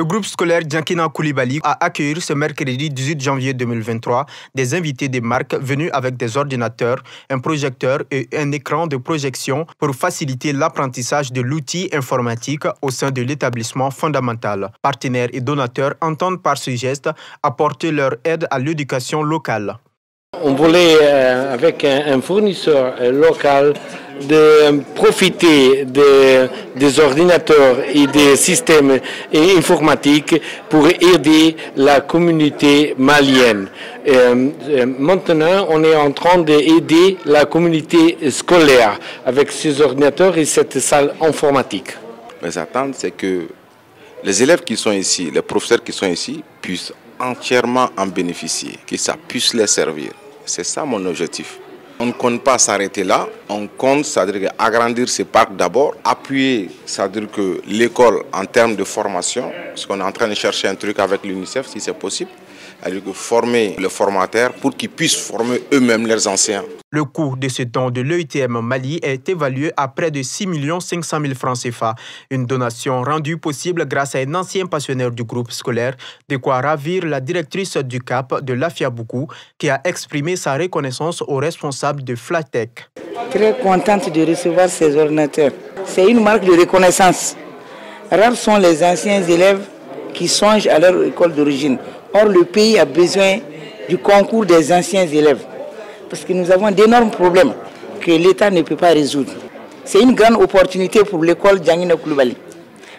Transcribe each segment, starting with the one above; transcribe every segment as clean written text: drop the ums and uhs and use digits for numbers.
Le groupe scolaire Diankina Coulibaly a accueilli ce mercredi 18 janvier 2023 des invités des marques venus avec des ordinateurs, un projecteur et un écran de projection pour faciliter l'apprentissage de l'outil informatique au sein de l'établissement fondamental. Partenaires et donateurs entendent par ce geste apporter leur aide à l'éducation locale. On voulait, avec un fournisseur local, de profiter des ordinateurs et des systèmes informatiques pour aider la communauté malienne. Maintenant, on est en train d'aider la communauté scolaire avec ces ordinateurs et cette salle informatique. Mes attentes, c'est que les élèves qui sont ici, les professeurs qui sont ici, puissent entièrement en bénéficier, que ça puisse les servir. C'est ça mon objectif. On ne compte pas s'arrêter là, on compte, c'est-à-dire agrandir ces parcs d'abord, appuyer, c'est-à-dire que l'école en termes de formation, parce qu'on est en train de chercher un truc avec l'UNICEF si c'est possible, c'est-à-dire que former les formateurs pour qu'ils puissent former eux-mêmes leurs enseignants. Le coût de ce don de l'EITM Mali est évalué à près de 6 500 000 francs CFA. Une donation rendue possible grâce à un ancien pensionnaire du groupe scolaire, de quoi ravir la directrice du CAP de l'Afiaboukou, qui a exprimé sa reconnaissance aux responsables de Flatech. Très contente de recevoir ces ordinateurs. C'est une marque de reconnaissance. Rares sont les anciens élèves qui songent à leur école d'origine. Or, le pays a besoin du concours des anciens élèves. Parce que nous avons d'énormes problèmes que l'État ne peut pas résoudre. C'est une grande opportunité pour l'école Diankina Coulibaly.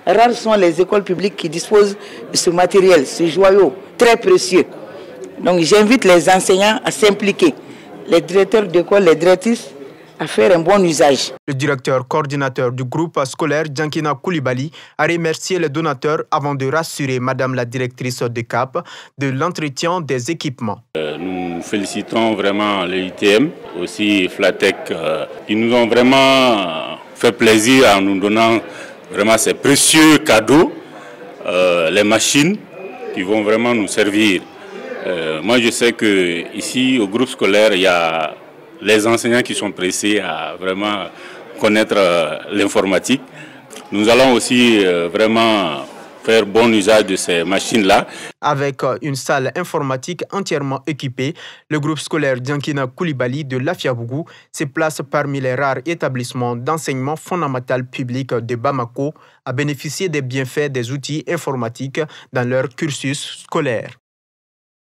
Rares sont les écoles publiques qui disposent de ce matériel, ce joyau très précieux. Donc j'invite les enseignants à s'impliquer, les directeurs d'école, les directrices, à faire un bon usage. Le directeur coordinateur du groupe scolaire Diankina Coulibaly a remercié les donateurs avant de rassurer Madame la directrice de CAP de l'entretien des équipements. Nous félicitons vraiment l'EITM, aussi Flatech, qui nous ont vraiment fait plaisir en nous donnant vraiment ces précieux cadeaux, les machines qui vont vraiment nous servir. Moi je sais qu'ici au groupe scolaire, il y a les enseignants qui sont pressés à vraiment connaître l'informatique. Nous allons aussi vraiment faire bon usage de ces machines-là. Avec une salle informatique entièrement équipée, le groupe scolaire Diankina Coulibaly de l'Afiaboukou se place parmi les rares établissements d'enseignement fondamental public de Bamako à bénéficier des bienfaits des outils informatiques dans leur cursus scolaire.